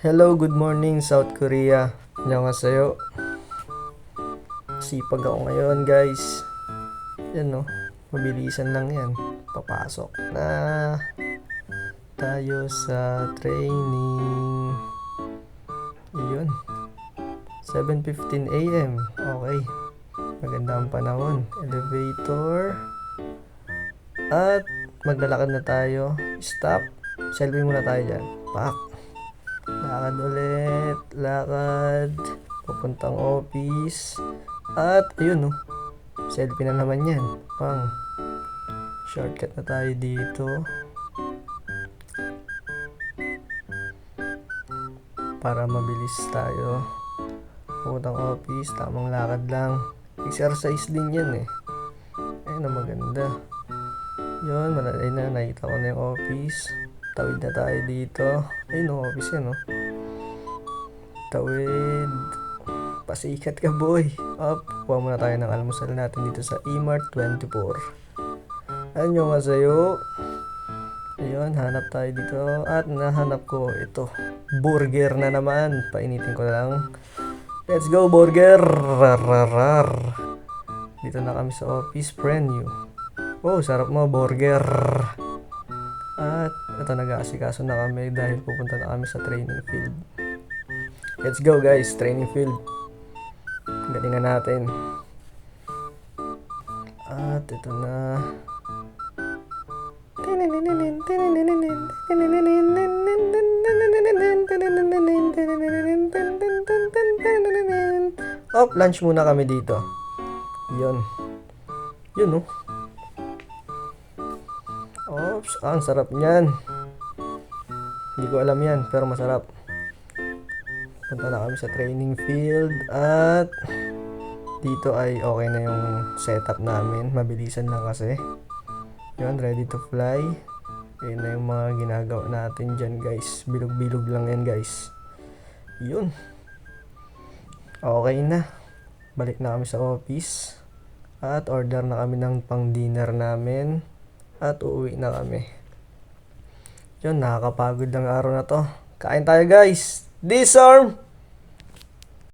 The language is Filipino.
Hello, good morning South Korea. Annyeonghaseyo. Sipag ako ngayon, guys. Yan no, mabilisan lang yan. Papasok na tayo sa training. Yun. 7:15 AM. Okay. Maganda ang panahon. Elevator. At maglalakad na tayo. Stop. Selfie muna tayo dyan. Pak. Lakad ulit. Lakad. Papuntang office. At ayun no. Selfie na naman yan. Pang. Shortcut na tayo dito. Para mabilis tayo. Papuntang office. Tamang lakad lang. Exercise din yan eh. Ayun na maganda. Yun, manalay na. Nakita ko na yung office. Tawid na tayo dito. Ayun no, office yan no. Tawid. Pasikat ka boy. Up. Kuha muna tayo ng almusal natin dito sa E-Mart 24. Annyeonghaseyo. Ayun, hanap tayo dito. At nahanap ko ito. Burger na naman. Painitin ko na lang. Let's go burger. Rarar. Dito na kami sa office. Brand new. Oh, sarap mo burger. At ito, nag-aasikaso na kami dahil pupunta na kami sa training field. Let's go guys, training field. Galingan natin. At ito na. Oh, lunch muna kami dito. Yun. Yun oh. Oops, ang sarap niyan. Hindi ko alam yan, pero masarap. Punta na kami sa training field at dito ay okay na yung setup namin. Mabilisan lang kasi. Yun, ready to fly. Ayun na yung mga ginagawa natin dyan guys. Bilog-bilog lang yan guys. Yun. Okay na. Balik na kami sa office. At order na kami ng pang dinner namin. At uuwi na kami. Yun, nakakapagod lang araw na to. Kain tayo guys. Disarm!